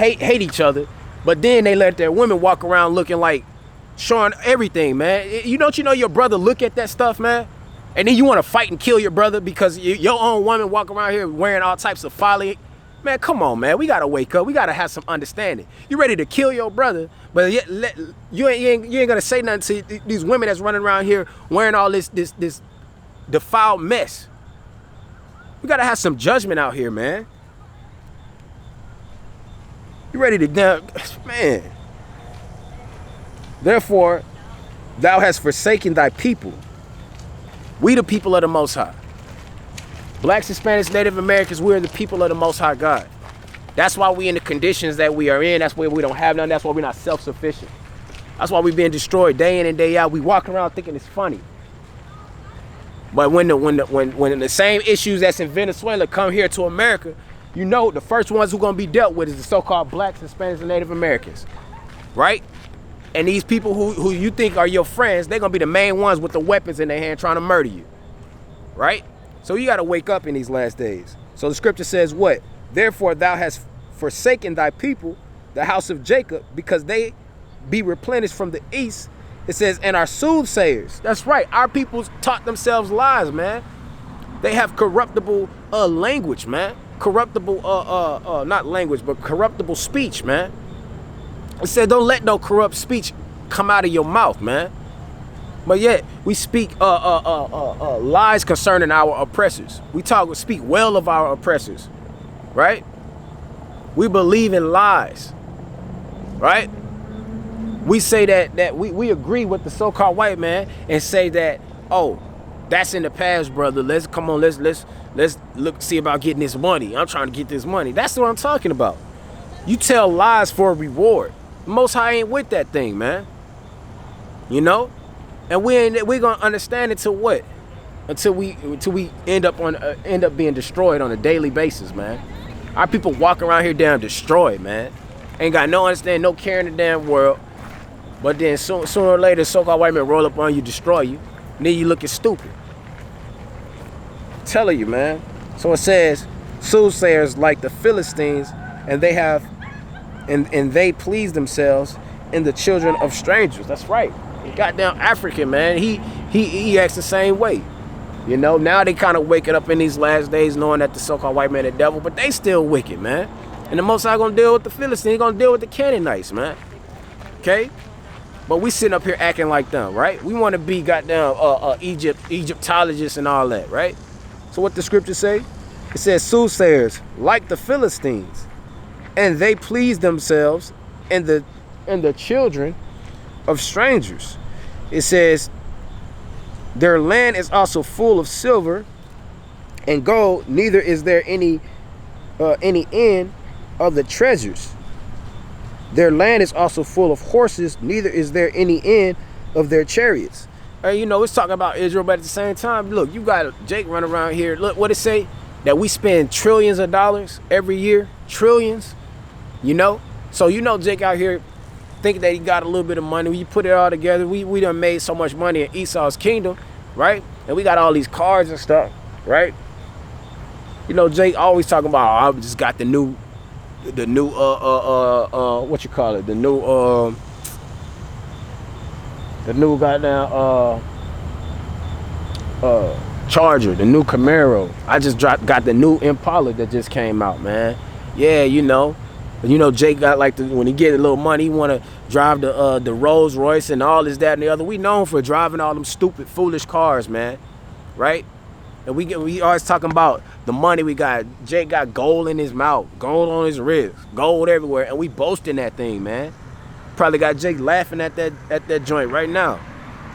hate each other, but then they let their women walk around looking like showing everything, man. You know your brother look at that stuff, man, and then you want to fight and kill your brother because your own woman walk around here wearing all types of folly. Man, come on, man. We gotta wake up. We gotta have some understanding. You ready to kill your brother, but you ain't gonna say nothing to these women that's running around here wearing all this defiled mess. We gotta have some judgment out here, man. You ready to down, man? Therefore, thou hast forsaken thy people. We the people of the Most High. Blacks, Hispanics, Native Americans, we're the people of the Most High God. That's why we in the conditions that we are in. That's why we don't have none. That's why we're not self-sufficient. That's why we're being destroyed day in and day out. We walking around thinking it's funny. But when the same issues that's in Venezuela come here to America, you know the first ones who are going to be dealt with is the so-called Blacks, Hispanics, and Native Americans, right? And these people who you think are your friends, they're going to be the main ones with the weapons in their hand trying to murder you, right? So you got to wake up in these last days. So the scripture says what? Therefore thou hast forsaken thy people, the house of Jacob, because they be replenished from the east. It says, and our soothsayers. That's right. Our people taught themselves lies, man. They have corruptible language, man. Corruptible, not language, but corruptible speech, man. It said, don't let no corrupt speech come out of your mouth, man. But yet we speak lies concerning our oppressors. We speak well of our oppressors, right? We believe in lies, right? We say that we agree with the so-called white man and say that, oh, that's in the past, brother. Let's look, see about getting this money. I'm trying to get this money. That's what I'm talking about. You tell lies for a reward. Most High ain't with that thing, man. You know, and we're gonna understand until what? Until we end up being destroyed on a daily basis, man. Our people walk around here damn destroyed, man. Ain't got no understanding, no care in the damn world. But then sooner or later, so-called white men roll up on you, destroy you, and then you looking stupid. I'm telling you, man. So it says, soothsayers like the Philistines, and they have, and they please themselves in the children of strangers. That's right. Goddamn African, man. He acts the same way. You know, now they kind of waking up in these last days knowing that the so-called white man is the devil, but they still wicked, man. And the Most High gonna deal with the Philistines, gonna deal with the Canaanites, man. Okay? But we sitting up here acting like them, right? We want to be goddamn Egyptologists and all that, right? So what the scripture say? It says, soothsayers like the Philistines, and they please themselves in the children of strangers. It says, their land is also full of silver and gold, neither is there any end of the treasures. Their land is also full of horses, neither is there any end of their chariots. You know, it's talking about Israel, but at the same time, look, you got Jake running around here. Look, what it say? That we spend trillions of dollars every year. Trillions, you know? So, you know, Jake out here thinking that he got a little bit of money. When you put it all together, we done made so much money in Esau's kingdom, right? And we got all these cars and stuff, right? You know, Jake always talking about, oh, I just got the new what you call it? The new goddamn Charger, the new Camaro. I just got the new Impala that just came out, man. Yeah, you know, Jake got like when he get a little money, he want to drive the Rolls Royce and all this, that, and the other. We known for driving all them stupid, foolish cars, man, right? And we always talking about the money we got. Jake got gold in his mouth, gold on his wrist, gold everywhere, and we boasting that thing, man. Probably got Jake laughing at that joint right now,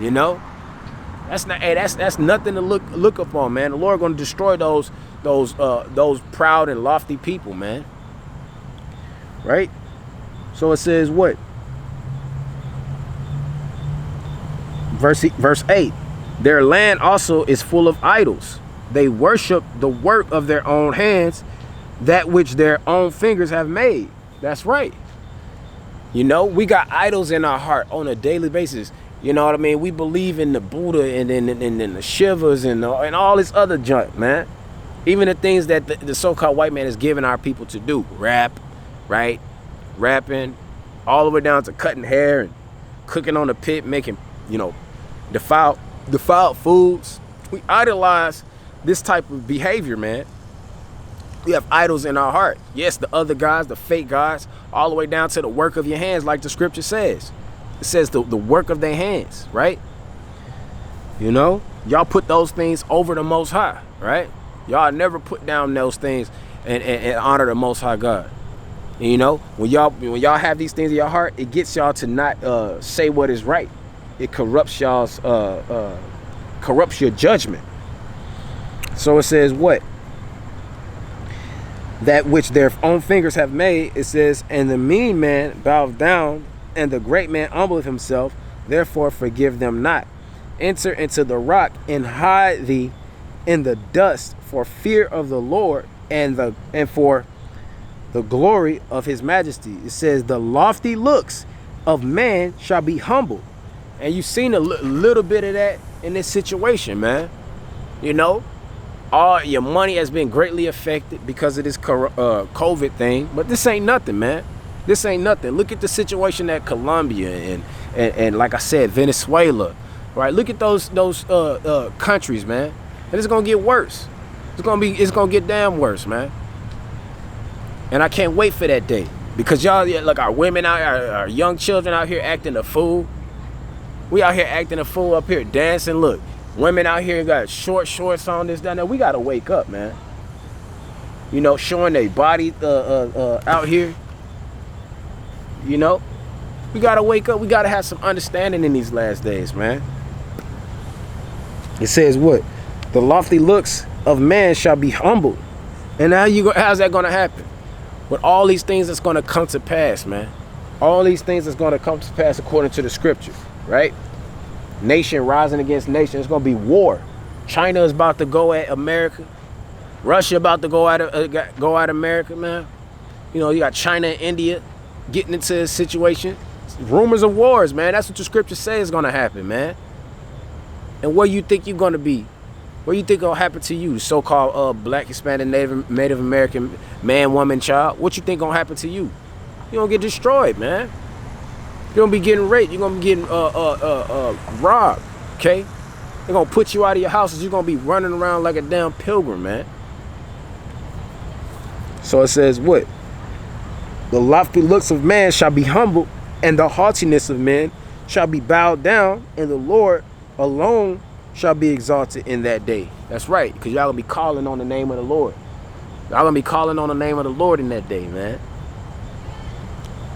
you know. That's nothing to look up on, man. The Lord gonna destroy those proud and lofty people, man. Right? So it says what? Verse 8. Their land also is full of idols. They worship the work of their own hands, that which their own fingers have made. That's right. You know, we got idols in our heart on a daily basis. You know what I mean? We believe in the Buddha and the Shivas and all this other junk, man. Even the things that the so-called white man is giving our people to do. Rap, right? rapping, all the way down to cutting hair and cooking on the pit, making, defiled foods. We idolize this type of behavior, man. We have idols in our heart. Yes, the other gods, the fake gods, all the way down to the work of your hands, like the scripture says. It says the work of their hands, right? Y'all put those things over the Most High, right? Y'all never put down those things and honor the Most High God. And, when y'all have these things in your heart, it gets y'all to not say what is right. It corrupts y'all's corrupts your judgment. So it says what? That which their own fingers have made, it says, and the mean man boweth down, and the great man humbleth himself, therefore forgive them not. Enter into the rock and hide thee in the dust for fear of the Lord and for the glory of his majesty. It says the lofty looks of man shall be humbled. And you've seen a little bit of that in this situation, man. All your money has been greatly affected because of this COVID thing. But this ain't nothing, man. This ain't nothing. Look at the situation at Colombia and like I said, Venezuela. Right? Look at those countries, man. And it's gonna get worse. It's gonna get damn worse, man. And I can't wait for that day. Because y'all, look, our women out here, our young children out here acting a fool. We out here acting a fool up here dancing. Look. Women out here got short shorts on, this, that, and that. We gotta wake up, man. Showing their body out here. We gotta wake up. We gotta have some understanding in these last days, man. It says what? The lofty looks of man shall be humbled. And how's that gonna happen? With all these things that's gonna come to pass, man. All these things that's gonna come to pass according to the scripture, right? Nation rising against nation. It's gonna be war. China is about to go at America. Russia about to go at America, man. You got China and India getting into a situation. Rumors of wars, man. That's what the scripture says is gonna happen, man. And where you think you're gonna be? What do you think will happen to you, so-called Black, Hispanic, Native American man, woman, child? What you think gonna happen to you? You're gonna get destroyed, man. You're gonna be getting raped. You're gonna be getting robbed. Okay? They're gonna put you out of your houses. You're gonna be running around like a damn pilgrim, man. So it says what? The lofty looks of man shall be humbled, and the haughtiness of men shall be bowed down, and the Lord alone shall be exalted in that day. That's right, because y'all gonna be calling on the name of the Lord. Y'all gonna be calling on the name of the Lord in that day, man.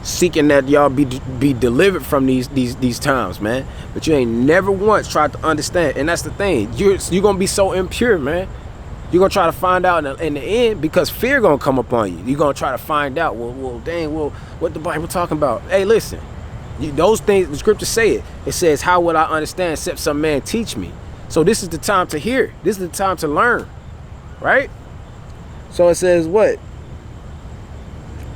Seeking that y'all be delivered from these times, man. But you ain't never once tried to understand. And that's the thing. You're gonna be so impure, man. You're gonna try to find out in the end, because fear gonna come upon you. You're gonna try to find out, well, what the Bible talking about? Hey, listen, those things, the scriptures say it. It says, how would I understand except some man teach me? So this is the time to hear. This is the time to learn, right? So it says what?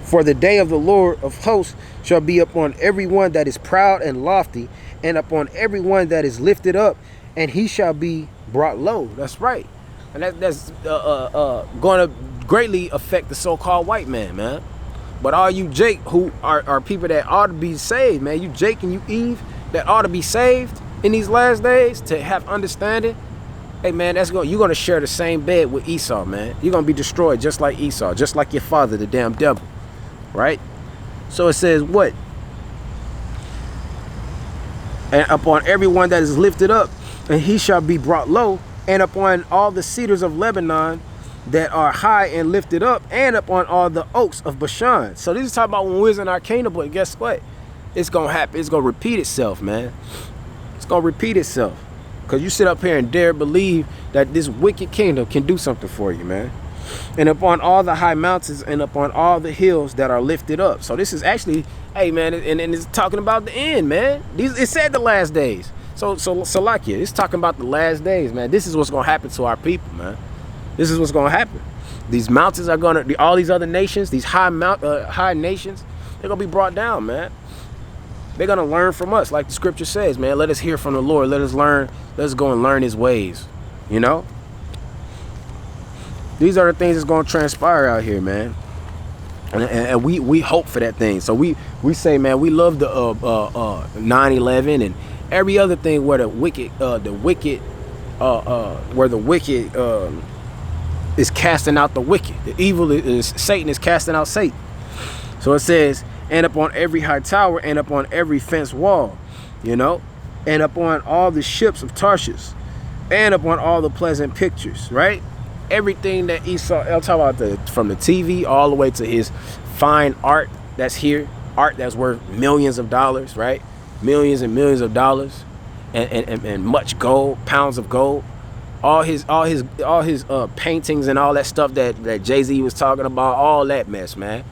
For the day of the Lord of hosts shall be upon everyone that is proud and lofty, and upon everyone that is lifted up, and he shall be brought low. That's right. And that's going to greatly affect the so-called white man. But all you Jake who are people that ought to be saved, man. You Jake and you Eve that ought to be saved in these last days to have understanding. Hey, man, you're going to share the same bed with Esau, man. You're going to be destroyed just like Esau, just like your father, the damn devil. Right? So it says what? And upon everyone that is lifted up, and he shall be brought low, and upon all the cedars of Lebanon that are high and lifted up, and upon all the oaks of Bashan. So this is talking about when we was in our kingdom, but guess what? It's gonna happen. It's gonna repeat itself, man. It's gonna repeat itself. Because you sit up here and dare believe that this wicked kingdom can do something for you, man. And upon all the high mountains and upon all the hills that are lifted up. So this is actually, hey, man, and it's talking about the end, man. It said the last days. So like it's talking about the last days, man. This is what's going to happen to our people, man. This is what's going to happen. These mountains are going to, all these other nations, these high nations, they're going to be brought down, man. They're going to learn from us, like the scripture says, man. Let us hear from the Lord. Let us learn. Let us go and learn his ways, you know? These are the things that's going to transpire out here, man. And we hope for that thing. So we say, man, we love the 9/11 and every other thing where the wicked is casting out the wicked. The evil is Satan is casting out Satan. So it says, and upon every high tower, and upon every fence wall, and upon all the ships of Tarshish, and upon all the pleasant pictures, right? Everything that Esau, I'll talk about from the TV all the way to his fine art that's here, art that's worth millions of dollars, right? Millions and millions of dollars, and much gold, pounds of gold. All his paintings and all that stuff that Jay-Z was talking about, all that mess, man.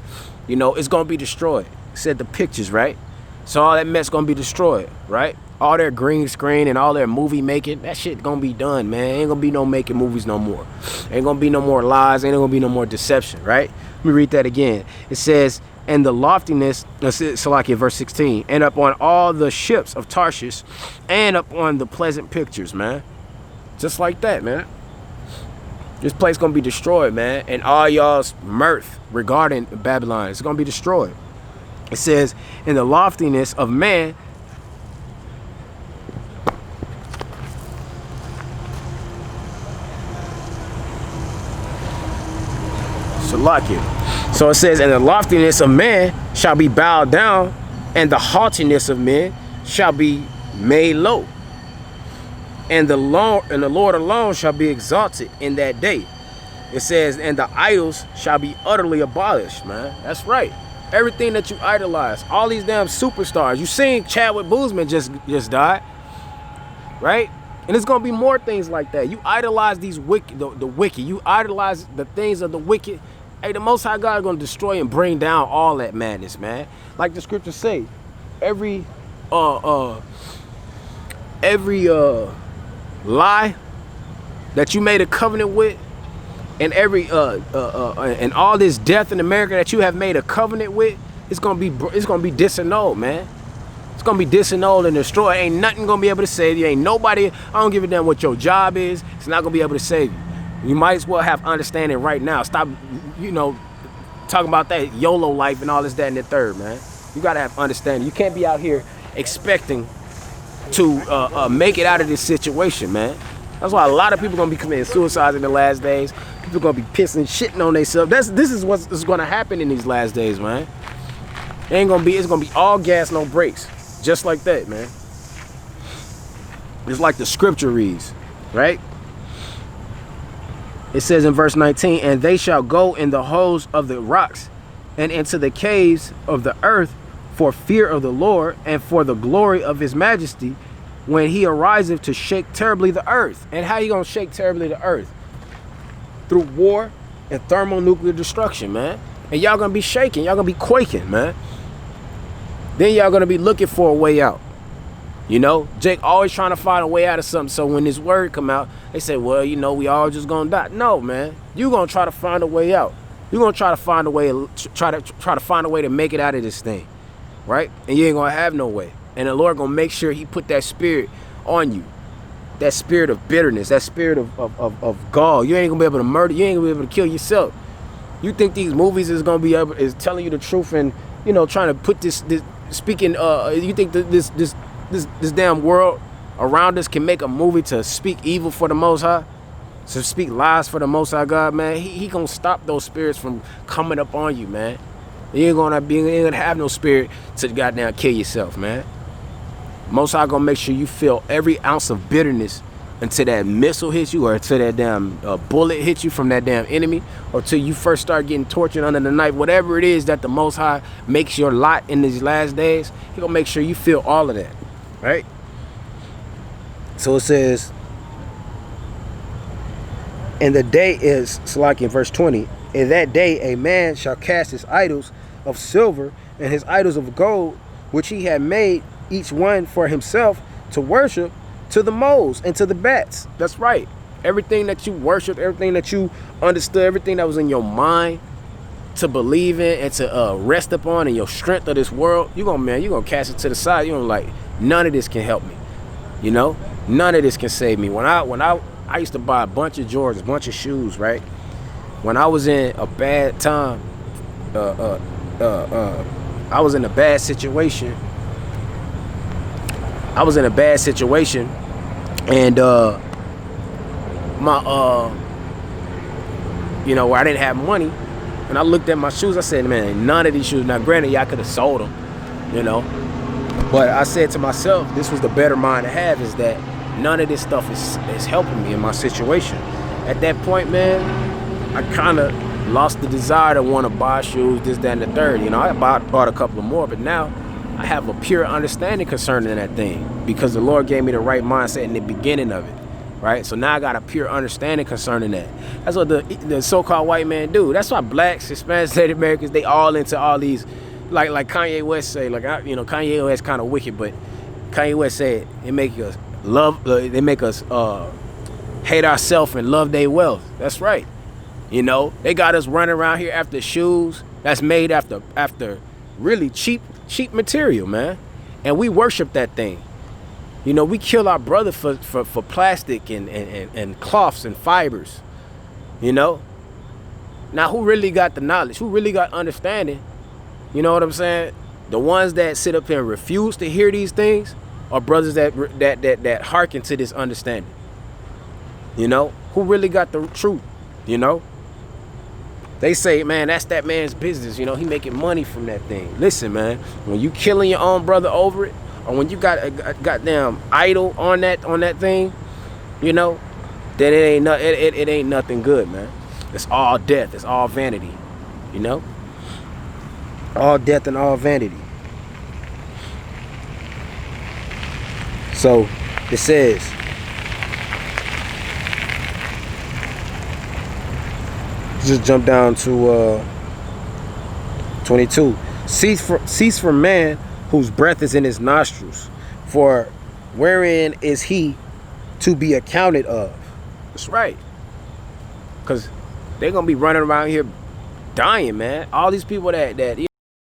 It's gonna be destroyed. Said the pictures, right? So all that mess gonna be destroyed, right? All their green screen and all their movie making, that shit gonna be done, man. Ain't gonna be no making movies no more. Ain't gonna be no more lies. Ain't gonna be no more deception, right? Let me read that again. It says, and the loftiness, Salakia, verse 16, and upon all the ships of Tarshish, and upon the pleasant pictures, man. Just like that, man. This place gonna be destroyed, man. And all y'all's mirth regarding Babylon, it's gonna be destroyed. It says, in the loftiness of man, so it says, and the loftiness of man shall be bowed down, and the haughtiness of men shall be made low. And the Lord alone shall be exalted in that day. It says, and the idols shall be utterly abolished, man. That's right. Everything that you idolize, all these damn superstars. You seen Chadwick Boseman just died, right? And there's gonna be more things like that. You idolize these wicked, the wicked. You idolize the things of the wicked. Hey, the Most High God is gonna destroy and bring down all that madness, man. Like the scriptures say, every lie that you made a covenant with, and every and all this death in America that you have made a covenant with, it's gonna be disannulled, man. It's gonna be disannulled and destroyed. Ain't nothing gonna be able to save you. Ain't nobody. I don't give a damn what your job is. It's not gonna be able to save you. You might as well have understanding right now. Stop, talking about that YOLO life and all this, that, and the third, man. You gotta have understanding. You can't be out here expecting to make it out of this situation, man. That's why a lot of people gonna be committing suicides in the last days. People gonna be pissing, shitting on themselves. This is what's gonna happen in these last days, man. It's gonna be all gas, no brakes, just like that, man. It's like the scripture reads, right? It says in verse 19, and they shall go in the holes of the rocks and into the caves of the earth for fear of the Lord and for the glory of his majesty, when he ariseth to shake terribly the earth. And how you gonna shake terribly the earth? Through war and thermonuclear destruction, man. And y'all gonna be shaking, y'all gonna be quaking, man. Then y'all gonna be looking for a way out. Jake always trying to find a way out of something. So when this word come out, they say, well, we all just gonna die. No, man. You gonna try to find a way out. You gonna try to find a way, try to find a way to make it out of this thing, right? And you ain't gonna have no way. And the Lord gonna make sure he put that spirit on you. That spirit of bitterness, that spirit of gall. You ain't gonna be able to murder, you ain't gonna be able to kill yourself. You think these movies is telling you the truth and, trying to put this speaking, you think that this damn world around us can make a movie to speak evil for the Most High, to speak lies for the Most High God, man? He gonna stop those spirits from coming up on you, man. You ain't gonna have no spirit to goddamn kill yourself, man. Most High gonna make sure you feel every ounce of bitterness until that missile hits you, or until that damn bullet hits you from that damn enemy, or till you first start getting tortured under the knife. Whatever it is that the Most High makes your lot in these last days, he gonna make sure you feel all of that, right? So it says, and the day is, Salaki in verse 20, in that day a man shall cast his idols of silver and his idols of gold, which he had made each one for himself to worship, to the moles and to the bats. That's right. Everything that you worship, everything that you understood, everything that was in your mind to believe in and to rest upon, and your strength of this world, you're gonna cast it to the side. You're gonna like, none of this can help me. None of this can save me. When I used to buy a bunch of Jordans, a bunch of shoes, right? When I was in a bad time, I was in a bad situation. I was in a bad situation, and my where I didn't have money, and I looked at my shoes. I said, man, none of these shoes. Now, granted, y'all could have sold them, but I said to myself, this was the better mind to have, is that none of this stuff is helping me in my situation. At that point, man, I kind of lost the desire to want to buy shoes, this, that, and the third. I bought a couple of more, but now I have a pure understanding concerning that thing, because the Lord gave me the right mindset in the beginning of it, right? So now I got a pure understanding concerning that. That's what the so-called white man do. That's why blacks, Hispanics, Native Americans, they all into all these, like Kanye West say, Kanye West kind of wicked, but Kanye West said they make us hate ourselves and love their wealth. That's right. They got us running around here after shoes that's made after really cheap material, man. And we worship that thing. We kill our brother for plastic and cloths and fibers. Now who really got the knowledge? Who really got understanding? You know what I'm saying? The ones that sit up here and refuse to hear these things are brothers that hearken to this understanding. Who really got the truth? They say, man, that's that man's business. He making money from that thing. Listen, man, when you killing your own brother over it, or when you got a goddamn idol on that thing, then it ain't nothing good, man. It's all death. It's all vanity. All death and all vanity. So it says, just jump down to 22. Cease from man whose breath is in his nostrils, for wherein is he to be accounted of? That's right. Because they're going to be running around here dying, man. All these people that